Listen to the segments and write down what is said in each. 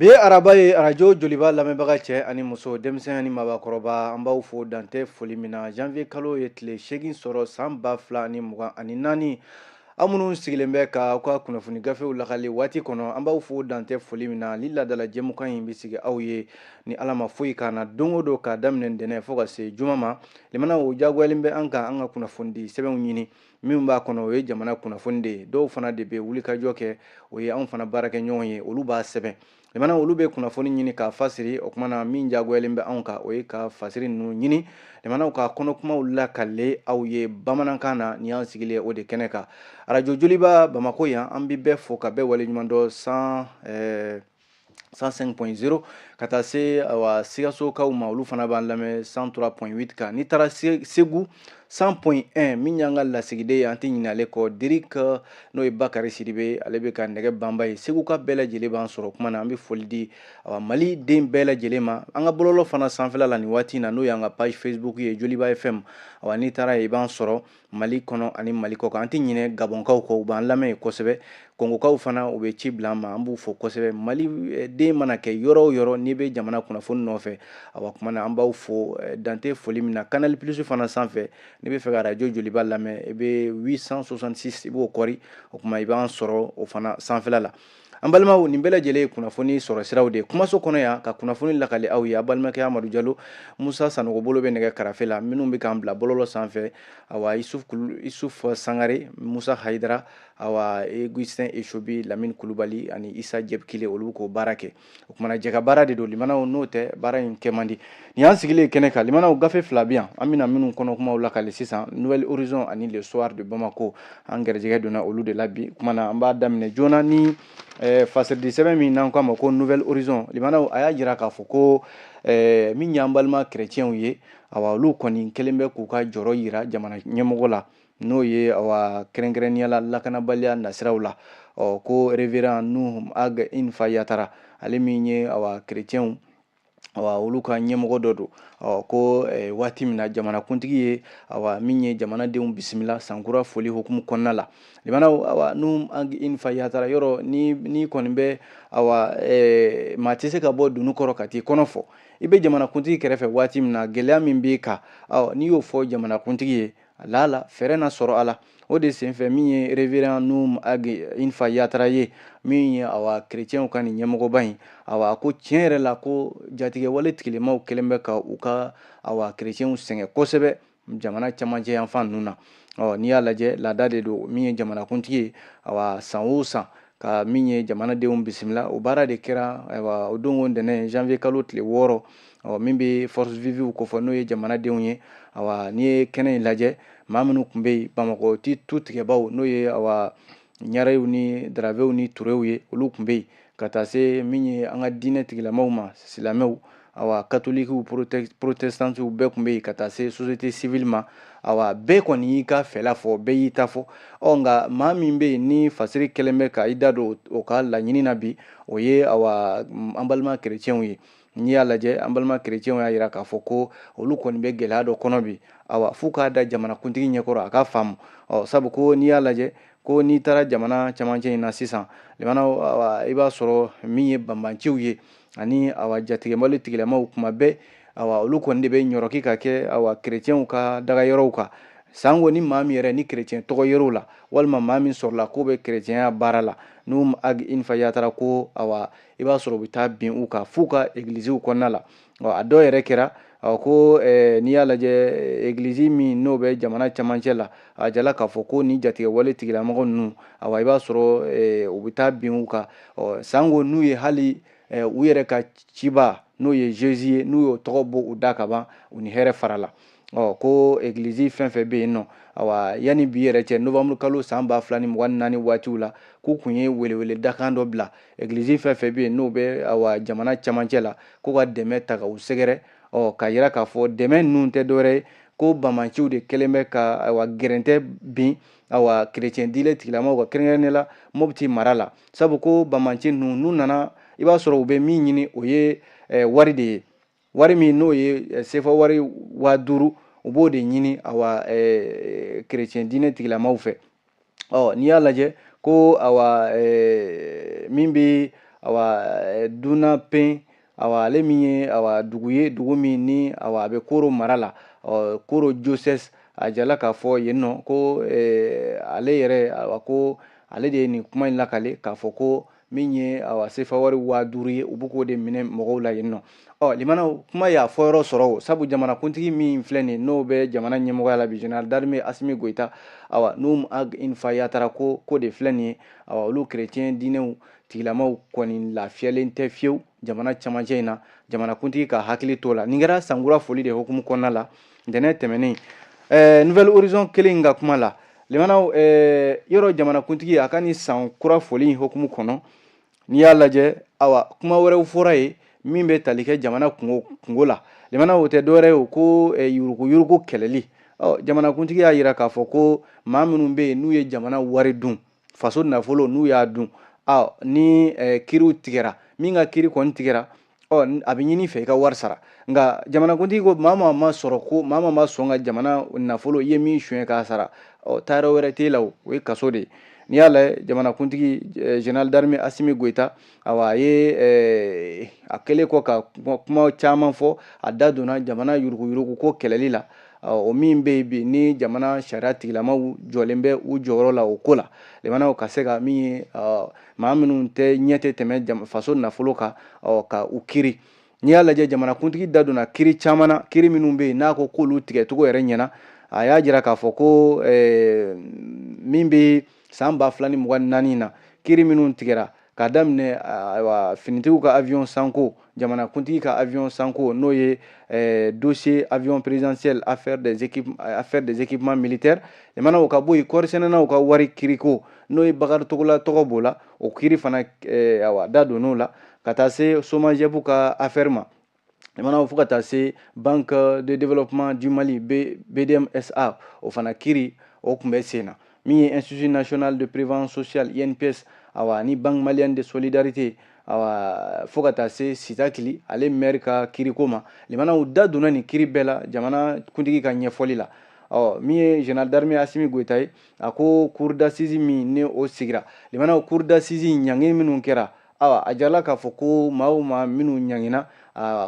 Bi araba ye arajo joliba lamɛnbaga cɛ ani muso denmisɛn ni mabakɔrɔba an b'aw fo dantɛ foli min na janvier kalo ye tile 8 sɔrɔ san 2024 aw minnu sigilen bɛ ka aw ka kunnafoni gafew lakali waati kɔnɔ an b'aw fo dantɛ foli min na ni ladala jɛmukan in bɛ sigi aw ye ni ala ma foyi k'a na don o don k'a daminɛ ntɛnɛn fo ka se juma ma limana o diyagoyalen bɛ an ka kunnafoni di sɛbɛnw ɲini min b'a kɔnɔ o ye jamana kunnafoni de ye dɔw fana de bɛ wulikajɔ kɛ o ye anw fana baarakɛ ɲɔgɔn ye olu b'a sɛbɛn limana olu bɛ kunnafoni ɲini k'a fasiri o kumana min diyagoyalen bɛ anw kan o ye ka fasiri ninnu ɲini limanaw ka kɔnɔkumaw lakale aw ye bamanankan na ni y'an sigilen o de kɛnɛ kan arajo joliba Bamako yan an bɛ bɛɛ fo ka bɛɛ waleɲuman dɔn 105.0 ka taa se Sikasokaw ma olu fana b'an lamɛn 103.8 kan n'i taara Segu 100.1 min y'an ka lasigiden ye an tɛ ɲinɛ ale kɔ Dirik n'o ye Bakari Sidibe ale bɛ ka nɛgɛ banba ye Segu ka bɛɛ lajɛlen b'an sɔrɔ o kuma na an bɛ foli di Mali den bɛɛ lajɛlen ma an ka bɔlɔlɔ fana sanfɛla la nin waati in na n'o y'an ka page Facebook ye Joliba FM n'i taara yen i b'an sɔrɔ Mali kɔnɔ ani Mali kɔ kan an tɛ ɲinɛ Gabɔnkaw kɔ u b'an lamɛn kosɛbɛ Kongokaw fana u bɛ ci bila an ma an b'u fo kosɛbɛ Mali den mana kɛ yɔrɔ o yɔrɔ n'i bɛ jamana kunnafoni nɔfɛ kuma na an b'aw fo dantɛ foli min na Canal Plus fana sanfɛ n'i bɛ fɛ ka arajo joliba lamɛn i bɛ 866 i b'o kɔri o kuma i b'an sɔrɔ o fana sanfɛla la an balimaw nin bɛɛ lajɛlen ye kunnafoni sɔrɔ siraw de kumaso kɔnɔ yan ka kunnafoni lakali aw ye a balimakɛ Amadu Jalo Musa Sanogo bolo bɛ nɛgɛ karafe la minnu bɛ k'an bila bɔlɔlɔ sanfɛ Isufu Sangare Musa Hayidara Augustin Eshobi Lamine Kulubali ani Isa Jɛbkile olu k'o baara kɛ o kumana jɛka baara de don limanaw n'o tɛ baara in kɛ man di nin y'an sigilen kɛnɛ kan limanaw gafe fila bɛ yan an bɛna minnu kɔnɔ kumaw lakali sisan Nouvelle Horizon ani Le Soir de Bamako an gɛrɛjɛgɛ donna olu de la bi kumana an b'a daminɛ joona ni fasɛrɛdi sɛbɛn min n'an k'a ma ko Nouvelle Horizon limanaw a y'a jira k'a fɔ ko min y'an balima chrétienw ye olu kɔni kɛlen bɛ k'u ka jɔrɔ yira jamana ɲɛmɔgɔ la n'o ye kɛrɛnkɛrɛnnenya la lakanabaliya nasiraw la ko Révérend Nuhu Ag Infa Yatara ale min ye chrétienw olu ka ɲɛmɔgɔ dɔ don ko waati min na jamanakuntigi ye min ye jamanadenw bisimila sankura foli hukumu kɔnɔna la limanaw Nuhu Ag Infa Yatara yɔrɔ ni kɔni bɛ maa tɛ se ka bɔ dunu kɔrɔ ka t'i kɔnɔ fɔ i bɛ jamanakuntigi kɛrɛfɛ waati min na gɛlɛya min b'i kan n'i y'o fɔ jamanakuntigi ye la fɛrɛ na sɔrɔ a la o de senfɛ min ye Révérend Nuhu Ag Infa Yatara ye min ye chrétienw ka nin ɲɛmɔgɔba in ko tiɲɛ yɛrɛ la ko jatigɛ wale tigilemaw kɛlen bɛ ka u ka chrétienw sɛgɛn kosɛbɛ jamana camancɛ yanfan ninnu na n'i y'a lajɛ laada de don min ye jamanakuntigi ye san o san ka min ye jamanadenw bisimila o baara de kɛra o don o ntɛnɛn janvier kalo tile 6 min bɛ force vive kofɔ n'o ye jamanadenw ye n'i ye kɛnɛ in lajɛ maa minnu tun bɛ yen Bamakɔ tu tigɛbaw n'o ye Ɲarew ni Darawew ni Turew ye olu tun bɛ yen ka taa se min ye an ka diinɛ tigilamaw ma silamɛw catholiques protestantiw bɛɛ tun bɛ yen ka taa se société civile ma bɛɛ kɔni y'i ka fɛla fɔ bɛɛ y'i ta fɔ nka maa min bɛ yen ni fasiri kɛlen bɛ ka i da don o ka laɲini na bi o ye an balima chrétienw ye n'i y'a lajɛ an balima chrétienw y'a jira k'a fɔ ko olu kɔni bɛ gɛlɛya dɔ kɔnɔ bi f'u k'a da jamanakuntigi ɲɛkɔrɔ a ka faamu sabu ko n'i y'a lajɛ ko n'i taara jamana camancɛ in na sisan limanaw i b'a sɔrɔ min ye banbanciw ye ani jatigɛwale tigilamaw kuma bɛɛ olu kɔni de bɛ ɲɔrɔki ka kɛ chrétienw ka dagayɔrɔw kan sango ni maa min yɛrɛ ni chrétien tɔgɔ yer'o la walima maa min sɔrɔla k'o bɛ chrétienya baara la n'u Ag Infa Yatara ko i b'a sɔrɔ u bɛ taa bin u kan f'u ka églisew kɔnɔna la a dɔw yɛrɛ kɛra ko n'i y'a lajɛ église min n'o bɛ jamana camancɛ la a jala k'a fɔ ko ni jatigɛwale tigilamɔgɔ ninnu i b'a sɔrɔ u bɛ taa bin u kan sango n'u ye hali u yɛrɛ ka ciba n'o ye Jésus ye n'u y'o tɔgɔ bɔ u da ka ban u ni hɛrɛ fara la ko église fɛn fɛn bɛ yen nɔ yanni bi yɛrɛ cɛ novembre kalo san 2024 waatiw la k'u kun ye welewele dakan dɔ bila église fɛn fɛn bɛ yen n'o bɛ jamana camancɛ la ko ka dɛmɛ ta ka u sɛgɛrɛ ka yira k'a fɔ dɛmɛ ninnu tɛ dɔwɛrɛ ye ko bamanciw de kɛlen bɛ ka gɛrɛntɛ bin chrétien diinɛ tigilamaw ka kɛrɛnkɛrɛnnen la Mopti mara la sabu ko bamanci ninnu n'u nana i b'a sɔrɔ u bɛ min ɲini o ye wari de ye wari min n'o ye CFA wari 5000 u b'o de ɲini chrétien diinɛ tigilamaw fɛ n'i y'a lajɛ ko min bɛ awa duna pen awa ale min ye awa dugu ye dugu min ni awa a bɛ Koro mara la Koro Joses a jala k'a fɔ yen nɔ ko ale yɛrɛ awa ko ale de ye nin kuma in lakale k'a fɔ ko min ye awa sefa wari 5000 ye u bɛ k'o de minɛ mɔgɔw la yen nɔ limana kuma y'a fɔ yɔrɔ sɔrɔ o sabu jamanakuntigi min filɛ nin n'o bɛ jamana ɲɛmɔgɔya la bi Général d'armée Assimi Goïta awa n'u une fois yatara ko de filɛ nin ye awa olu chrétien diinɛw tigilamaw kɔni lafiyalen tɛ fiyewu jamana camancɛ in na jamanakuntigi ka hakili t'o la nin kɛra sankura foli de hukumu kɔnɔna la ntɛnɛn tɛmɛnen Nouvelle Horizon kelen ka kuma la limanaw yɔrɔ jamanakuntigi a ka ni sankura foli hukumu kɔnɔ n'i y'a lajɛ awa kuma wɛrɛw fɔra ye min bɛ tali kɛ jamana kungo la limanaw o tɛ dɔwɛrɛ ye o ko yurugu kɛlɛli jamanakuntigi y'a yira k'a fɔ ko maa minnu bɛ yen n'u ye jamana wari dun faso nafolo n'u y'a dun ni kiriw tigɛra min ka kiri kɔni tigɛra a bɛ ɲini fɛ i ka wari sara nka jamanakuntigi ko maa ma sɔn ka jamana nafolo i ye min suɲɛ k'a sara taayɔrɔ wɛrɛ t'e la o ye kaso de ye n'i y'a lajɛ jamanakuntigi Général d'armée Assimi Goïta awa a ye a kɛlen kɔ ka kuma caman fɔ a da donna jamana yuruguyurugu ko kɛlɛli la o min bɛ yen bi ni jamana sariya tigilamaw jɔlen bɛ u jɔyɔrɔ la o ko la limanaw ka se ka min ye maa minnu ɲɛ tɛ tɛmɛ faso nafolo kan ka u kiri n'i y'a lajɛ jamanakuntigi da donna kiri caman na kiri minnu bɛ yen n'a ko k'olu tigɛcogo yɛrɛ ɲɛna a y'a jira k'a fɔ ko min bɛ san 2024 na kiri minnu tigɛra k'a daminɛ finitigiw ka avion sanko jamanakuntigi ka avion sanko n'o ye dossier avion présidentiel affaire des équipements militaires limanaw ka bɔ yen kɔɔrisɛnɛnaw ka wari kiriko n'o ye Bakari Togola tɔgɔ b'o la o kiri fana da donn'o la ka taa se SOMAGEP ka affaire ma limanaw fo ka taa se Banque de développement du Mali BDMSA o fana kiri o tun bɛ sen na min ye Institut national de prévoyance sociale INPS ni Banque malienne de solidarité fo ka taa se Sitakili ale maire ka kiriko ma limanaw da donna nin kiri bɛɛ la jamanakuntigi ka ɲɛfɔli la min ye Général d'armée Assimi Goïta ye a ko cour d'assises min ni o sigira limanaw cour d'assises ɲangi minnu kɛra a jarala k'a fɔ ko maa o maa minnu ɲangina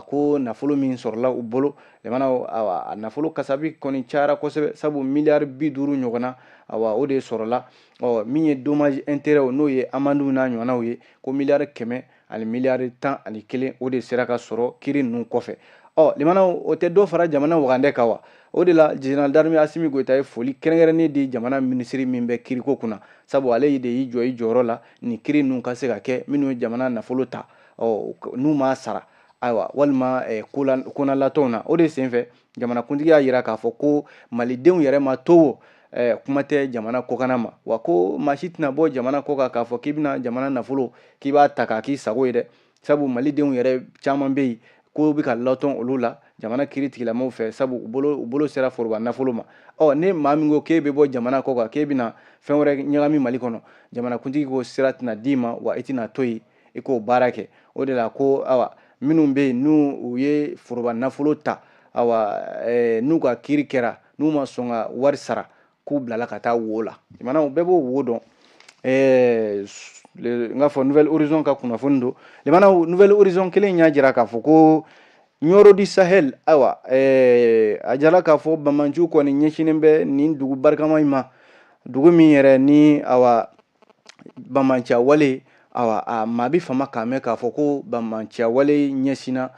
ko nafolo min sɔrɔla u bolo limanaw a nafolo kasabi kɔni cayara kosɛbɛ sabu miliyari 50 ɲɔgɔnna o de sɔrɔla min ye dommage intérêt n'o ye amandiw n'a ɲɔgɔnnaw ye ko miliyari 100 ani miliyari 11 o de sera ka sɔrɔ kiri ninnu kɔfɛ limanaw o tɛ dɔ fara jamana wagandɛ kan wa o de la Général d'armée Assimi Goïta ye foli kɛrɛnkɛrɛnnen di jamana minisiri min bɛ kiriko kunna sabu ale de y'i jɔ i jɔyɔrɔ la ni kiri ninnu ka se ka kɛ minnu ye jamana nafolo ta n'u m'a sara walima konalatɔw na o de senfɛ jamanakuntigi y'a jira k'a fɔ ko malidenw yɛrɛ ma to kuma tɛ jamana kɔkanna ma wa ko maa si tɛna bɔ jamana kɔ kan k'a fɔ k'i bɛna jamana nafolo k'i b'a ta k'a k'i sago ye dɛ sabu malidenw yɛrɛ caman bɛ yen ko bɛ ka latɔn olu la jamana kiri tigilamaw fɛ sabu u bolo sera foroba nafolo ma ne maa min ko k'e bɛ bɔ jamana kɔ kan k'e bɛna fɛn wɛrɛ ɲagami Mali kɔnɔ jamanakuntigi ko sira tɛna d'i ma wa i tɛna to yen i k'o baara kɛ o de la ko minnu bɛ yen n'u ye foroba nafolo ta n'u ka kiri kɛra n'u ma sɔn ka wari sara k'u bilala ka taa wo la jamanaw bɛɛ b'o wo dɔn n k'a fɔ Nouvelle Horizon ka kunnafoni don limanaw Nouvelle Horizon kelen y'a jira k'a fɔ ko Nioro du Sahel a jala k'a fɔ Banmanju kɔni ɲɛsinnen bɛ nin dugu barikama in ma dugu min yɛrɛ ni Banmanca wale maa bɛ fama k'a mɛn k'a fɔ ko Banmanca wale ɲɛsinna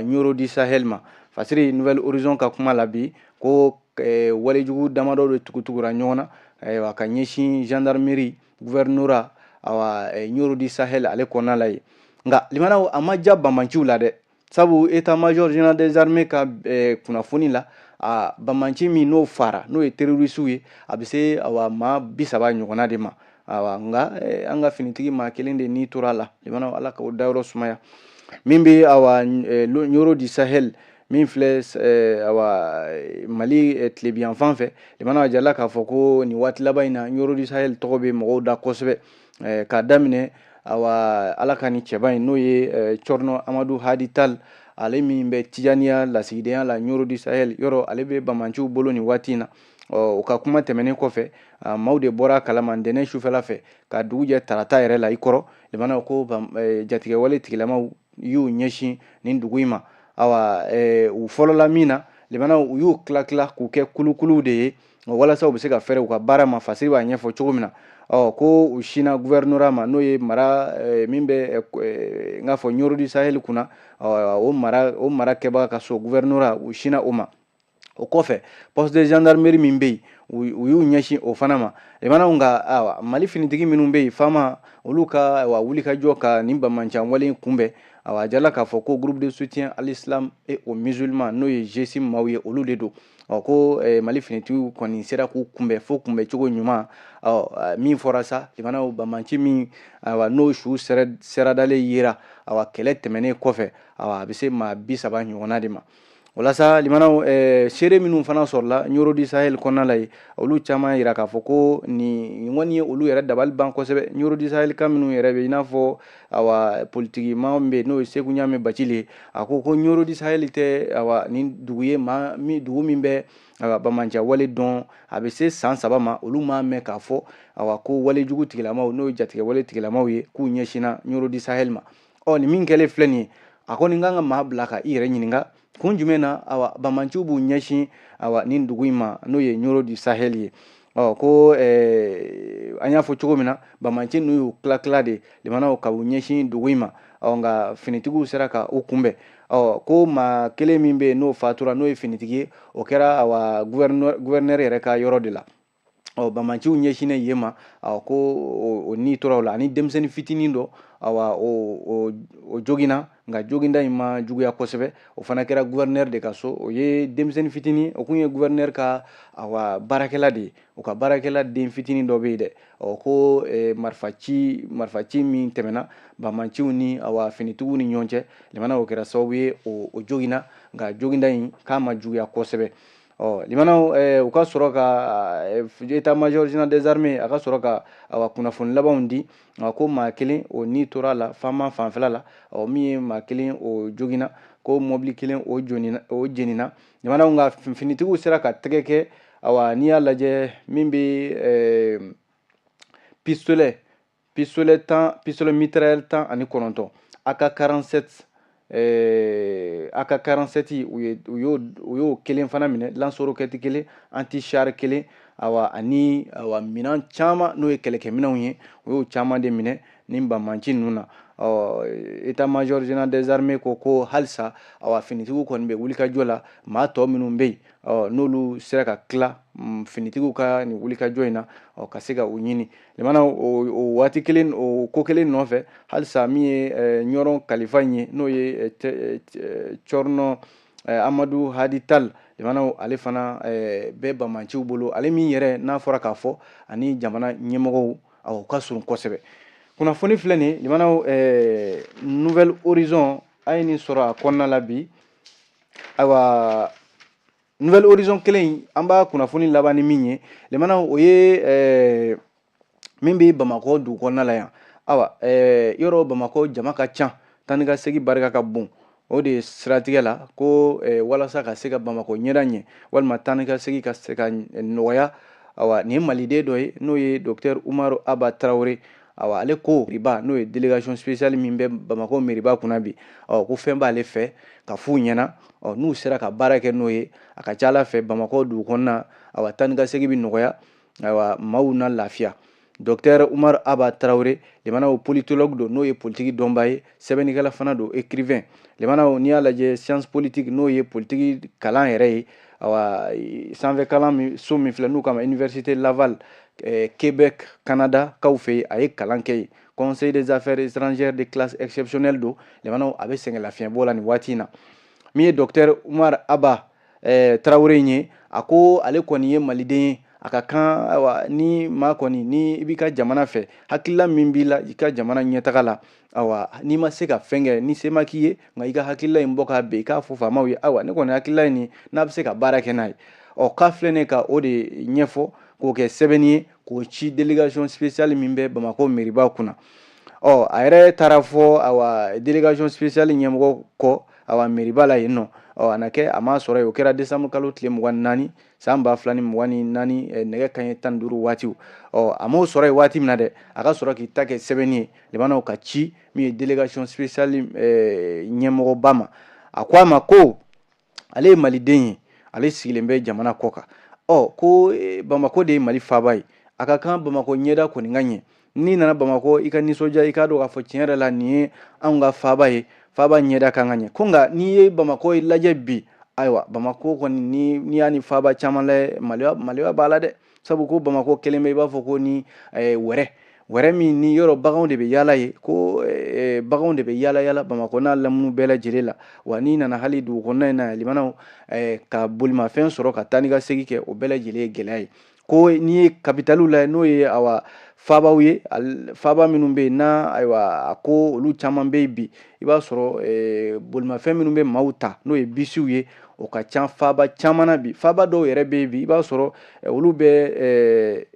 Nioro du Sahel ma fasiri Nouvelle Horizon ka kuma la bi ko walejugu damadɔ de tugutugura ɲɔgɔn na ka ɲɛsin gendarmerie gouvernorat Nioro du Sahel ale kɔnɔna la yen nka limanaw a ma ja Banmanciw la dɛ sabu état-major général des armées ka kunnafoni la Banmanci min n'o fara n'o ye terroriste ye a bɛ se maa 30 ɲɔgɔnna de ma nka an ka finitigi maa kelen de n'i tora la limanaw ala k'o dayɔrɔ sumaya min bɛ Nioro du Sahel min filɛ Mali tilebiyan fan fɛ limanaw a jarala k'a fɔ ko nin waati laban in na Nioro du Sahel tɔgɔ bɛ mɔgɔw da kosɛbɛ k'a daminɛ ala ka ni cɛba in n'o ye Cɔrɔnɔ Amadu Hadi Tal ale min bɛ Tijaniya lasigidenya la Nioro du Sahel yɔrɔ ale bɛ Banmanciw bolo nin waati in na o ka kuma tɛmɛnen kɔfɛ maaw de bɔra kalama ntɛnɛn sufɛla fɛ ka dugu jɛ tarata yɛrɛ la i kɔrɔ limana ko jatigɛwale tigilamaw y'u ɲɛsin nin dugu in ma awa u fɔlɔla min na limana u y'u tila k'u kɛ kulukuluw de ye walasa u bɛ se ka fɛrɛ u ka baara ma fasiri b'a ɲɛfɔ cogo min na ko u sina gouvernorat ma n'o ye mara min bɛ n k'a fɔ Ɲoro du Sahel kunna o mara kɛbaga ka so gouvernorat u sina o ma o kɔfɛ poste de gendarmerie min bɛ yen u y'u ɲɛsin o fana ma limana nka Mali finitigi minnu bɛ yen fama olu ka wulikajɔ ka nin bamanan wale kunbɛn a jala k'a fɔ ko groupe de soutien à l'islam et aux musulmans n'o ye GSIM maaw ye olu de don ko Mali finitigiw kɔni sera k'u kunbɛn fo kunbɛncogo ɲuman min fɔra sa limana bamanci min n'o su seradalen yera kɛlɛ tɛmɛnen kɔfɛ a bɛ se maa 30 ɲɔgɔnna de ma walasa limanaw seere minnu fana sɔrɔla Ɲoro du Sahel kɔnɔna la yen olu caman yira k'a fɔ ko nin kɔni ye olu yɛrɛ dabali ban kosɛbɛ Ɲoro du Sahel ka minnu yɛrɛ bɛ i n'a fɔ politiki maa min bɛ n'o ye Seku Ɲame Bacili ye a ko Ɲoro du Sahel tɛ nin dugu ye dugu min bɛ bamanan wale dɔn a bɛ se san 3 ma olu m'a mɛn k'a fɔ ko walejugu tigilamaw n'o ye jatigɛwale tigilamaw ye k'u ɲɛsinna Ɲoro du Sahel ma nin min kɛlen filɛ nin ye a kɔni kan ka maa bila ka i yɛrɛ ɲininka kun jumɛn na bamanciw b'u ɲɛsin nin dugu in ma n'o ye Ɲoro du Sahel ye ko an y'a fɔ cogo min na bamanci n'u y'u tila de limana ka u ɲɛsin dugu in ma nka finitigiw sera ka u kunbɛn ko maa kelen min bɛ yen n'o fatura n'o ye finitigi ye o kɛra gouverneur yɛrɛ ka yɔrɔ de la bamanciw ɲɛsinnen yen ma ko o ni tora o la ani denmisɛnnin fitinin dɔ o joginna nka joginda in ma juguya kosɛbɛ o fana kɛra gouverneur de ka so o ye denmisɛnnin fitinin o kun ye gouverneur ka baarakɛla de ye o ka baarakɛla den fitinin dɔ bɛ yen dɛ ko marifaci min tɛmɛna bamanciw ni finitigiw ni ɲɔgɔn cɛ limana o kɛra sababu ye o joginna nka joginda in k'a ma juguya kosɛbɛ limanaw u ka sɔrɔ ka état major général des armées a ka sɔrɔ ka kunnafoni labanw di ko maa kelen o ni tora la fama fanfɛla la min ye maa kelen o joginna ko mobili kelen o jenina limanaw nka finitigiw sera ka tɛgɛ kɛ n'i y'a lajɛ min bɛ pistolet mitrailleur 19 AK-47 AK-47 u y'o kelen fana minɛ lance roquette kelen anti-char kelen ani minɛn caman n'o ye kɛlɛkɛminɛnw ye u y'o caman de minɛ nin bamanci ninnu na état major général des armées ko halisa finitigiw kɔni bɛ wulikajɔ la maa tɔ minnu bɛ yen n'olu sera ka tila finitigiw ka nin wulikajɔ in na ka se ka u ɲini limana o waati kelen o ko kelen nɔfɛ halisa min ye ɲɔrɔn kalifa in ye n'o ye Cɔrɔnɔ Amadu Hadi Tal limana ale fana bɛ bamanciw bolo ale min yɛrɛ n'a fɔra k'a fɔ ani jamana ɲɛmɔgɔw u ka surun kosɛbɛ kunnafoni filɛ nin ye limana Nouvelle Horizon a ye nin sɔrɔ a kɔnɔna la bi Nouvelle Horizon kelen an b'a kunnafoni laban ni min ye limana o ye min bɛ Bamakɔ dugu kɔnɔna la yan yɔrɔ Bamakɔ jama ka ca taa ni ka segin barika ka bon o de ye siratigɛ la ko walasa ka se ka Bamakɔ ɲɛda ɲɛ walima taa ni ka segin ka se ka nɔgɔya nin ye maliden dɔ ye n'o ye Docteur Umaru Aba Tarawele ale ko meriba n'o ye délégation spéciale min bɛ Bamakɔ meriba kunna bi ko fɛn b'ale fɛ ka f'u ɲɛna n'u sera ka baara kɛ n'o ye a ka ca Ala fɛ Bamakɔ dugu kɔnɔna taa ni ka segin bɛ nɔgɔya maaw na lafiya Docteur Umaru Aba Tarawele limana o politologue don n'o ye politiki dɔnba ye sɛbɛnnikɛla fana don écrivain limana n'i y'a lajɛ science politique n'o ye politiki kalan yɛrɛ ye sanfɛkalan so min filɛ n'u k'a ma Université Laval Québec Canada kaw fɛ yen a ye kalan kɛ yen Conseil des affaires étrangères de classe exceptionnelle don limana a bɛ sɛgɛn lafiɲɛbɔ la nin waati in na min ye Docteur Umaru Aba Tarawele ye a ko ale kɔni ye maliden ye a ka kan ni maa kɔni ni i b'i ka jamana fɛ hakilila min b'i la i ka jamana ɲɛtaga la n'i ma se ka fɛn kɛ ni se ma k'i ye nka i ka hakilila in bɔ k'a bɛn i k'a fɔ faamaw ye ne kɔni hakilila in nin n'a bɛ se ka baara kɛ n'a ye k'a filɛ ne ka o de ɲɛfɔ k'o kɛ sɛbɛnni ye k'o ci délégation spéciale min bɛ Bamakɔ meriba kunna a yɛrɛ taara fɔ délégation spéciale ɲɛmɔgɔ kɔ awa meriba la yen nɔ a na kɛ a ma sɔrɔ yen o kɛra décembre kalo tile 24 san 2024 nɛgɛ kanɲɛ 15 waatiw a m'o sɔrɔ yen waati min na dɛ a ka sɔrɔ k'i ta kɛ sɛbɛnni ye limanaw ka ci min ye délégation spéciale ɲɛmɔgɔba ma a ko a ma ko ale ye maliden ye ale sigilen bɛ jamana kɔ kan ko Bamako de ye Mali faaba ye a ka kan Bamako ɲɛda kɔni ka ɲɛ n'i nana Bamako i ka nisɔndiya i k'a dɔn k'a fɔ tiɲɛ yɛrɛ la nin ye anw ka faaba ye faaba ɲɛda kan ka ɲɛ ko nka n'i ye Bamako lajɛ bi ayiwa Bamako kɔni n'i y'a ni faaba caman lajɛ maloya b'a la dɛ sabu ko Bamako kelen bɛ i b'a fɔ ko ni wɛrɛ min ni yɔrɔ baganw de bɛ yaala ye ko baganw de bɛ yaala Bamako n'a lamini bɛɛ lajɛlen la wa n'i nana hali dugu kɔnɔna in na limanaw ka bolimafɛn sɔrɔ ka taa ni ka segin kɛ o bɛɛ lajɛlen ye gɛlɛya ye ko n'i ye capitaliw la n'o ye faabaw ye faaba minnu bɛ yen na ayiwa a ko olu caman bɛ yen bi i b'a sɔrɔ bolimafɛn minnu bɛ maaw ta n'o ye bisiw ye o ka ca faaba caman na bi faaba dɔw yɛrɛ bɛ yen bi i b'a sɔrɔ olu bɛ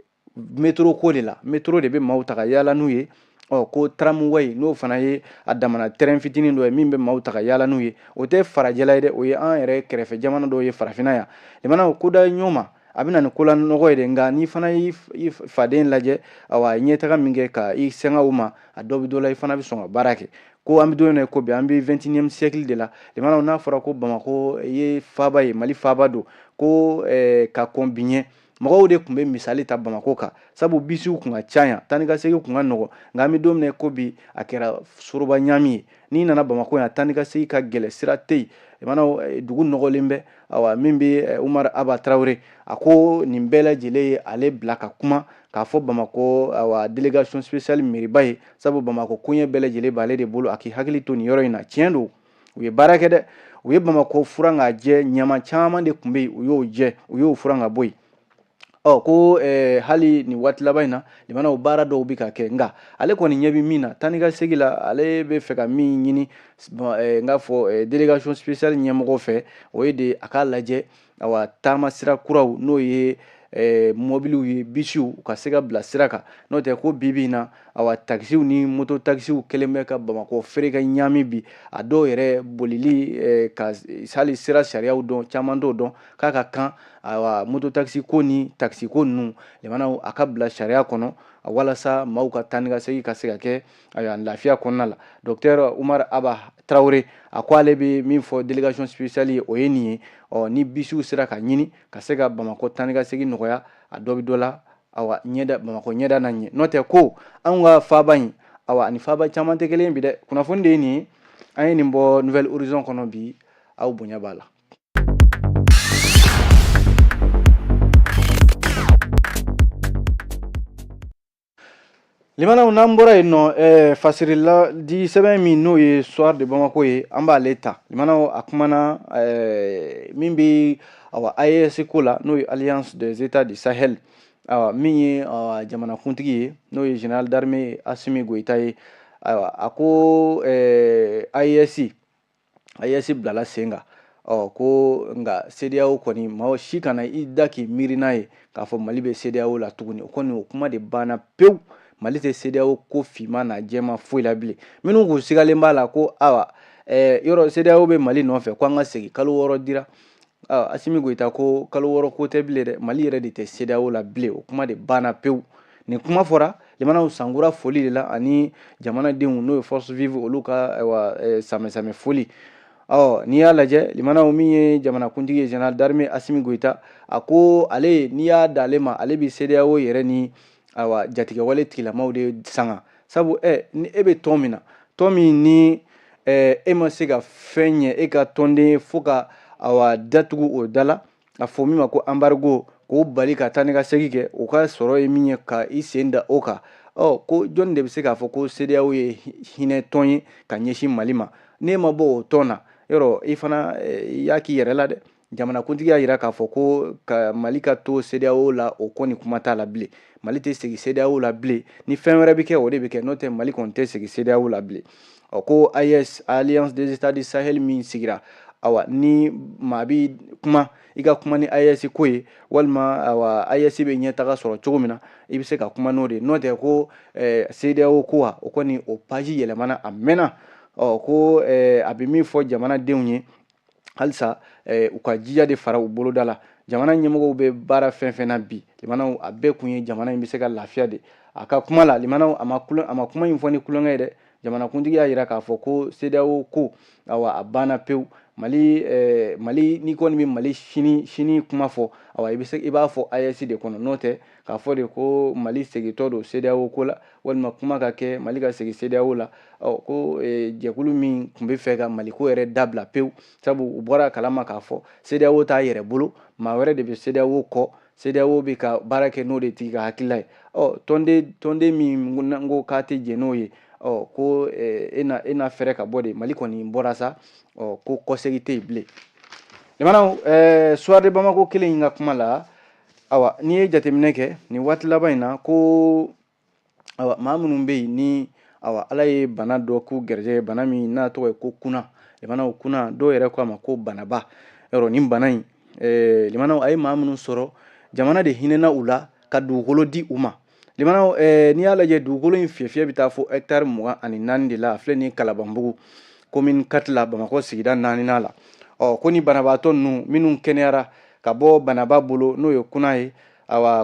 métro ko de la métro de bɛ maaw ta ka yaala n'u ye ko tramway n'o fana ye a damana terrain fitinin dɔ ye min bɛ maaw ta ka yaala n'u ye o tɛ farajɛla ye dɛ o ye an yɛrɛ kɛrɛfɛ jamana dɔw ye farafinna yan limanaw ko da ɲɔgɔn ma a bɛ na ni kolanɔgɔ ye dɛ nka n'i fana y'i faden lajɛ awa ɲɛtaga min kɛ ka i sɛgɛn o ma a dɔ bɛ dɔ la i fana bɛ sɔn ka baara kɛ ko an bɛ don min ko bi an bɛ 21e siècle de la limanaw n'a fɔra ko Bamako ye faaba ye Mali faaba don ko ka kɔn bi ɲɛ mɔgɔw de tun bɛ misali ta Bamako kan sabu bisiw tun ka ca yan taa ni ka segin tun ka nɔgɔ nka an bɛ don min ko bi a kɛra soroba ɲami ye n'i nana Bamako yan taa ni ka segin ka gɛlɛ sira tɛ yen limanaw dugu nɔgɔlen bɛ awa min bɛ Umar Aba Tarawele a ko nin bɛɛ lajɛlen ye ale bila ka kuma k'a fɔ Bamako awa délégation spéciale mairie ye sabu Bamako koɲɛ bɛɛ lajɛlen b'ale de bolo a k'i hakili to nin yɔrɔ in na tiɲɛ don u ye baara kɛ dɛ u ye Bamako furan ka jɛ ɲama caman de tun bɛ yen u y'o jɛ u y'o furan ka bɔ yen ko hali ni waati laban in na limanaw baara dɔw bɛ ka kɛ nka ale kɔni ɲɛ bɛ min na taa ni ka segin la ale bɛ fɛ ka min ɲini n k'a fɔ délégation spéciale ɲɛmɔgɔ fɛ o ye de a k'a lajɛ awa taama sira kuraw n'o ye mobiliw ye bisiw ka se ka bila sira kan n'o tɛ ko bi in na awa taxiw ni moto taxiw kɛlen bɛ ka Bamako feere ka ɲami bi a dɔw yɛrɛ bolili ka hali sira sariyaw dɔn caman t'o dɔn k'a ka kan awa moto taxi ko ni taxi ko ninnu limanaw a ka bila sariya kɔnɔ walasa maaw ka taa ni ka segin ka se ka kɛ lafiya kɔnɔna la docteur Umar Aba Tarawele a ko ale bɛ min fɔ délégation spéciale ye o ye nin ye ni bisiw sera ka ɲini ka se ka Bamako taa ni ka segin nɔgɔya a dɔ bɛ dɔ la awa Bamako ɲɛda na ɲɛ n'o tɛ ko anw ka faaba in awa ani faaba caman tɛ kelen bi dɛ kunnafoni de ye nin ye an ye nin bɔ Nouvelle Horizon kɔnɔ bi aw bonya b'a la. limanaw n'an bɔra yen nɔ fasirila di sɛbɛn min n'o ye Soir de Bamako ye an b'ale ta limanaw a kumana min bɛ awa AES ko la n'o ye Alliance des États du Sahel min ye jamanakuntigi ye n'o ye général d'armée Assimi Goïta ye a ko AES bilala sen kan ko nka CEDEAO kɔni maa si kana i da k'i miiri n'a ye k'a fɔ Mali bɛ CEDEAO la tuguni o kɔni o kuma de banna pewu Mali tɛ CEDEAO ko finman n'a jɛman foyi la bilen minnu kun sigalen b'a la ko awa yɔrɔ CEDEAO bɛ Mali nɔfɛ ko an ka segin kalo 6 dira Assimi Goïta ko kalo 6 ko tɛ bilen dɛ Mali yɛrɛ de tɛ CEDEAO la bilen o kuma de banna pewu nin kuma fɔra limanaw sankura foli de la ani jamanadenw n'o ye force vive olu ka samɛ foli n'i y'a lajɛ limanaw min ye jamanakuntigi ye général d'armée Assimi Goïta a ko ale n'i y'a d'ale ma ale bɛ CEDEAO yɛrɛ ni jatigɛwale tigilamaw de sanga sabu ni e bɛ tɔn min na tɔn min ni e ma se ka fɛn ɲɛ e ka tɔnden fo ka datugu o da la a fɔ min ma ko embargo k'o bali ka taa ni ka segin kɛ o ka sɔrɔ ye min ye ka i sen da o kan ko jɔnni de bɛ se k'a fɔ ko CEDEAO ye hinɛ tɔn ye ka ɲɛsin Mali ma n'e ma bɔ o tɔn na yɔrɔ i fana i y'a k'i yɛrɛ la dɛ jamanakuntigi y'a jira k'a fɔ ko ka Mali ka to CEDEAO la o kɔni kuma t'a la bilen Mali tɛ segin CEDEAO la bilen ni fɛn wɛrɛ bɛ kɛ o de bɛ kɛ n'o tɛ Mali kɔni tɛ segin CEDEAO la bilen ko AES Alliance des États du Sahel min sigira awa ni maa bɛ kuma i ka kuma ni AES ko ye walima AES bɛ ɲɛtaga sɔrɔ cogo min na i bɛ se ka kuma n'o de n'o tɛ ko CEDEAO ko o kɔni o page yɛlɛmana a mɛnna ko a bɛ min fɔ jamanadenw ye halisa u ka jija de fara u boloda la. Jamana ɲɛmɔgɔw bɛ baara fɛn fɛn na bi limanaw a bɛɛ kun ye jamana in bɛ se ka lafiya de. A ka kuma la limanaw a ma kuma in fɔ ni kulonkɛ ye dɛ. Jamanakuntigi y'a jira k'a fɔ ko CEDEAO ko a banna pewu. Mali n'i kɔni bɛ Mali sini kuma fɔ i b'a fɔ AES de kɔnɔ, n'o tɛ k'a fɔ de ko Mali segintɔ don CEDEAO ko la walima kuma ka kɛ Mali ka segin CEDEAO la ko jɛkulu min tun bɛ fɛ ka Mali ko yɛrɛ dabila pewu, sabu u bɔra kalama k'a fɔ CEDEAO t'a yɛrɛ bolo, maa wɛrɛ de bɛ CEDEAO kɔ, CEDEAO bɛ ka baara kɛ n'o de tigi ka hakilila ye. Tɔnden min n ko k'a tɛ jɛn n'o ye ko e na fɛɛrɛ ka bɔ de, Mali kɔni bɔra sa ko kɔsegin tɛ yen bilen. Limanaw Suware Bamako kelen in ka kuma la n'i ye jateminɛ kɛ nin waati laban in na ko maa minnu bɛ yen ni Ala ye bana dɔ k'u gɛrɛjɛgɛ, bana min n'a tɔgɔ ye ko kuna. Limanaw kuna dɔw yɛrɛ k'a ma ko banaba. Yɔrɔ nin bana in limanaw a ye maa minnu sɔrɔ, jamana de hinɛna u la ka dugukolo di u ma. Limanaw n'i y'a lajɛ dugukolo in fiyɛ bɛ taa fɔ hectare 24 de la, a filɛ nin ye Kalabanbugu commune 4 la Bamakɔ sigida 4nan la. Ko ni banabaatɔ ninnu minnu kɛnɛyara ka bɔ banaba bolo n'o ye kuna ye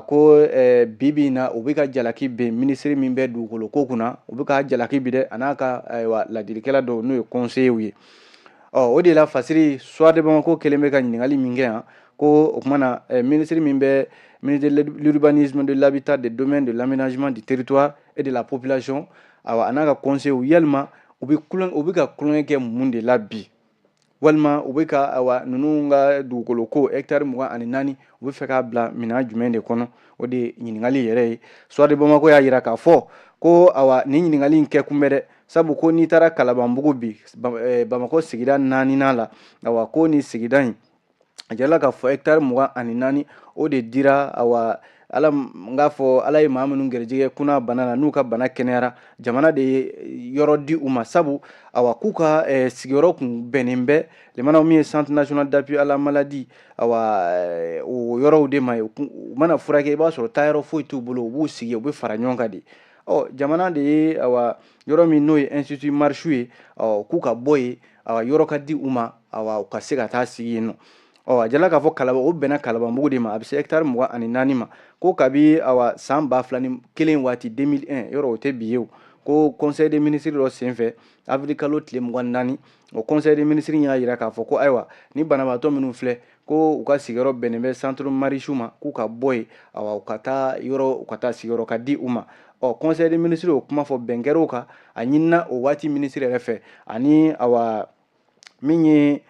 ko bibi in na u bɛ ka jalaki bin minisiri min bɛ dugukolo ko kunna, u bɛ ka jalaki bin dɛ, a n'a ka ladilikɛla dɔw n'o ye conseiller ye. O de la Fasiri Suware Bamako kelen bɛ ka ɲininkali min kɛ yan ko o kuma na minisiri min bɛ ministre de l'urbanisme, de l'habitat, des domaines, de l'aménagement du territoire et de la population a n'a ka conseiller yalima u bɛ ka kulonkɛ kɛ mun de la bi, walima u bɛ ka ninnu ka dugukolo ko hectare 24 u bɛ fɛ k'a bila minɛn jumɛn de kɔnɔ. O de ye ɲininkali yɛrɛ ye. Suware Bamako y'a jira k'a fɔ ko nin ɲininkali in kɛ kun bɛ dɛ, sabu ko n'i taara Kalabanbugu bi Bamakɔ sigida 4nan la ko nin sigida in a jirala k'a fɔ hectare 24 o de dira Ala ye maa minnu gɛrɛjɛgɛ kuna bana na n'u ka bana kɛnɛyara, jamana de ye yɔrɔ di u ma, sabu k'u ka sigiyɔrɔ kun bɛnnen bɛ limanaw min ye Centre national d'appui à la maladie o yɔrɔw de ma ye. U mana furakɛ i b'a sɔrɔ taayɔrɔ foyi t'u bolo, u b'u sigi u bɛ fara ɲɔgɔn kan de. Jamana de ye yɔrɔ min n'o ye Institut Marchou ye k'u ka bɔ yen yɔrɔ ka di u ma u ka se ka taa sigi yen nɔ. A jirala k'a fɔ o bɛnna Kalabanbugu de ma, a bɛ se hectare 24 ma, ko kabi san 2001 waati 2001 yɔrɔ o tɛ bi ye, ko conseil des ministres dɔ senfɛ avril kalo tile 24 o conseil des ministres y'a jira k'a fɔ ko ayiwa ni banabaatɔ minnu filɛ ko u ka sigiyɔrɔ bɛnnen bɛ centre Marichou ma k'u ka bɔ yen u ka taa sigiyɔrɔ ka di u ma. Conseil des ministres o kuma fɔ bɛn kɛra o kan, a ɲinina o waati ministre yɛrɛ fɛ ani min ye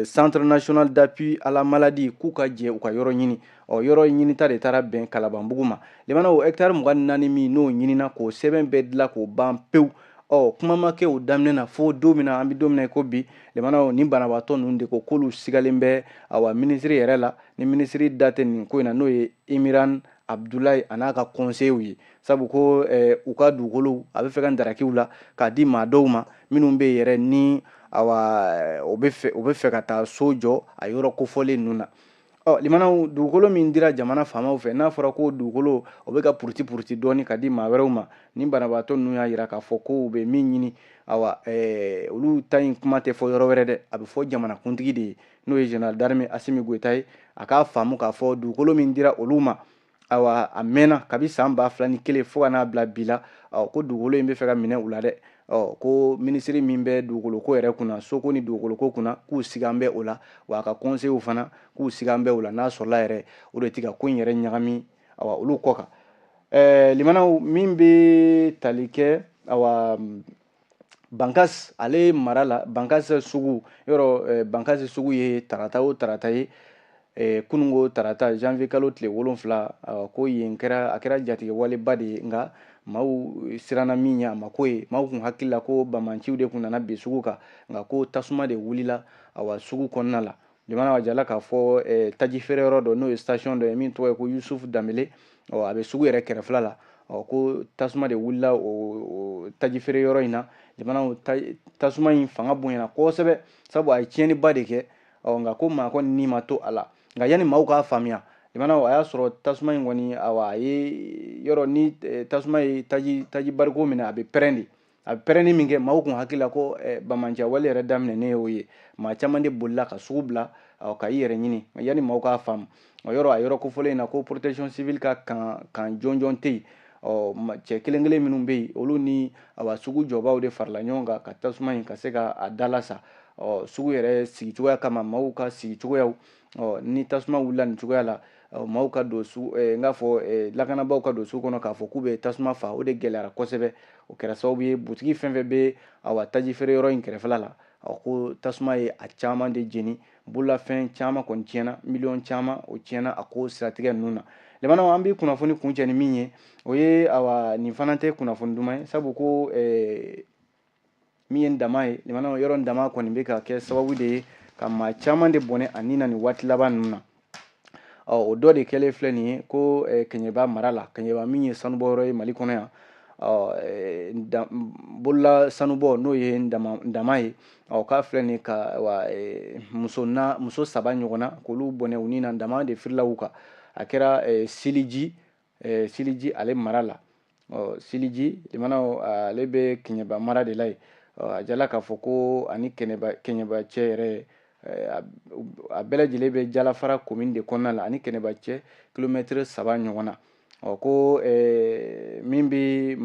Centre national d'appui à la maladie k'u ka jɛ u ka yɔrɔ ɲini. Yɔrɔ ɲinita de taara bɛn Kalabanbugu ma. Limanaw hectare 24 min n'o ɲinina k'o sɛbɛn bɛɛ dilan k'o ban pewu. Kuma ma kɛ o daminɛ na fo don min na an bɛ don min na ko bi limanaw nin banabaatɔ ninnu de ko k'olu sigalen bɛ ministre yɛrɛ la, ni ministre da tɛ nin ko in na n'o ye Imiran Abdulaye a n'a ka conseillers ye, sabu ko u ka dugukolo a bɛ fɛ ka ndarakiw la k'a di maa dɔw ma minnu bɛ yɛrɛ ni u bɛ fɛ ka taa so jɔ a yɔrɔ kofɔlen ninnu na. Limanaw dugukolo min dira jamana faamaw fɛ n'a fɔra ko dugukolo o bɛ ka puruti dɔɔni ka di maa wɛrɛw ma, ni banabaatɔ ninnu y'a jira k'a fɔ ko u bɛ min ɲini olu ta in kuma tɛ fɔ yɔrɔ wɛrɛ dɛ, a bɛ fɔ jamanakuntigi de ye n'o ye général d'armée Assimi Goïta ye, a k'a faamu k'a fɔ dugukolo min dira olu ma a mɛnna kabi san 2001 fo ka n'a bila bi la ko dugukolo in bɛ fɛ ka minɛ u la dɛ. Ko minisiri min bɛ dugukolo ko yɛrɛ kunna, soko ni dugukolo ko kunna, k'u sigan bɛ o la, wa a ka conseillers fana k'u sigan bɛ o la, n'a sɔrɔla yɛrɛ o de tɛ ka ko in yɛrɛ ɲagami olu kɔ kan. Limanaw min bɛ tali kɛ Bankasi ale mara la, Bankasi sugu yɔrɔ Bankasi sugu ye tarata o tarata ye kunungo tarata janvier kalo tile 7 ko yen a kɛra jatigɛ waleba de ye, nka maaw siranna min ɲɛ a ma ko ye, maaw kun hakili la ko bamanciw de kun nana bin sugu kan, nka ko tasuma de wulila sugu kɔnɔna la. Limanaw a jirala k'a fɔ taji feere yɔrɔ dɔ n'o ye station dɔ ye min tɔgɔ ye ko Yusufu Danbele a bɛ sugu yɛrɛ kɛrɛfɛla la ko tasuma de wulila o taji feere yɔrɔ in na. Limanaw tasuma in fanga bonyana kosɛbɛ, sabu a ye tiɲɛniba de kɛ nka ko maa kɔni ni ma to a la, nka yanni maaw k'a faamuya limanaw a y'a sɔrɔ tasuma in kɔni a ye yɔrɔ ni tasuma ye taji bariko minɛ a bɛ pɛrɛn de, a pɛrɛnni min kɛ maaw kun hakili la ko bamananjan wale yɛrɛ daminɛnen y'o ye maa caman de bolila ka sugu bila ka i yɛrɛ ɲini yanni maaw k'a faamu o yɔrɔ a yɔrɔ kofɔlen in na ko protection civile ka kan jɔnjɔn tɛ yen cɛ kelen kelen minnu bɛ yen olu ni sugu jɔbaaw de farala ɲɔgɔn kan ka tasuma in ka se ka a dalasa sugu yɛrɛ sigicogoya kama maaw ka sigicogoyaw ni tasuma wulila nin cogoya la maaw ka don n k'a fɔ lakanabaaw ka don sugu kɔnɔ k'a fɔ k'u bɛ tasuma fa o de gɛlɛyara kosɛbɛ o kɛra sababu ye butigi fɛn fɛn bɛ taji feere yɔrɔ in kɛrɛfɛla la ko tasuma ye a caman de jeni bololafɛn caman kɔni tiɲɛna miliyɔn caman o tiɲɛna a ko siratigɛ ninnu na limanaw an bɛ kunnafoni kuncɛ ni min ye o ye nin fana tɛ kunnafoni duman ye sabu ko min ye dama ye limanaw yɔrɔ dama kɔni bɛ ka kɛ sababu de ye ka maa caman de bɔnɛ a nin na nin waati laban ninnu na o dɔ de kɛlen filɛ nin ye ko Kɛɲɛba mara la Kɛɲɛba min ye sanubɔyɔrɔ ye Mali kɔnɔ yan bolola sanubɔ n'o ye dama ye k'a filɛ nin ka muso 3 ɲɔgɔnna k'olu bɔnɛ u ni na dama de firila u kan a kɛra Siliji ale mara la Siliji limanaw ale bɛ Kɛɲɛba mara de la yen a jala k'a fɔ ko ani Kɛɲɛba cɛ yɛrɛ a bɛɛ lajɛlen bɛ Jalafara commune de kɔnɔna la ani Kɛɲɛba cɛ kilomètre 3 ɲɔgɔn na ko min bɛ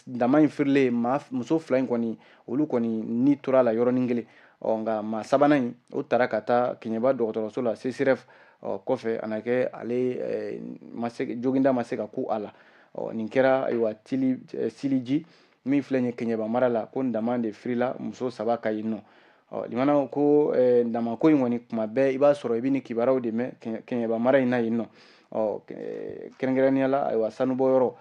dama in firilen muso 2 in kɔni olu kɔni ni tora la yɔrɔnin kelen nka maa 3nan in o taara ka taa Kɛɲɛba dɔgɔtɔrɔso la CSRF kɔfɛ a na kɛ ale joginda ma se ka ku a la nin kɛra Siliji min filɛ nin ye Kɛɲɛba mara la ko dama de firila muso 3 ka yen nɔ limanaw ko damako in kɔni tuma bɛɛ i b'a sɔrɔ i bɛ nin kibaruyaw de mɛn Kɛɲɛba mara in na yen nɔ kɛrɛnkɛrɛnnenya la sanubɔ yɔrɔ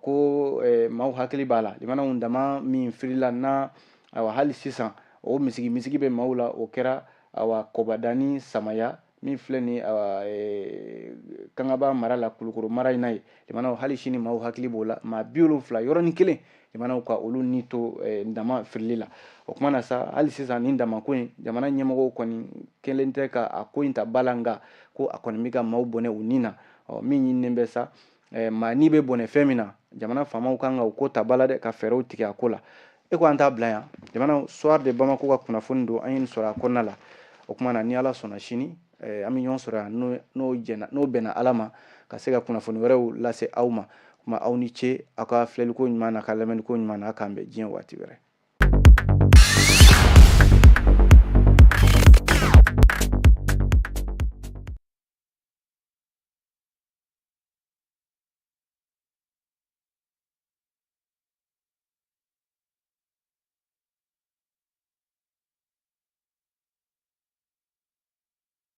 ko maaw hakili b'a la limanaw dama min firila na hali sisan o misigi bɛ maaw la o kɛra Kɔbadani Samaya min filɛ nin Kangaba mara la Kulukoro mara in na yen limanaw hali sini maaw hakili b'o la maa 70 yɔrɔnin kelen limanaw ka olu ni to dama firili la o kuma na sa hali sisan nin damako in jamana ɲɛmɔgɔw kɔni kɛlen tɛ ka a ko in ta ba la nka ko a kɔni bɛ ka maaw bɔnɛ u ni na min ɲininen bɛ sa maa ni bɛ bɔnɛ fɛn min na jamana faamaw kan ka o ko ta ba la dɛ ka fɛɛrɛw tigɛ a ko la ko an t'a bila yan jamana Soir de Bamako ka kunnafoni don an ye nin sɔrɔ a kɔnɔna la o kuma na ni Ala sɔnna sini an bɛ ɲɔgɔn sɔrɔ yan n'o bɛnna Ala ma ka se ka kunnafoni wɛrɛw lase aw ma kuma aw ni ce aw ka filɛliko ɲuman na ka lamɛnliko ɲuman na k'an bɛn diɲɛ waati wɛrɛ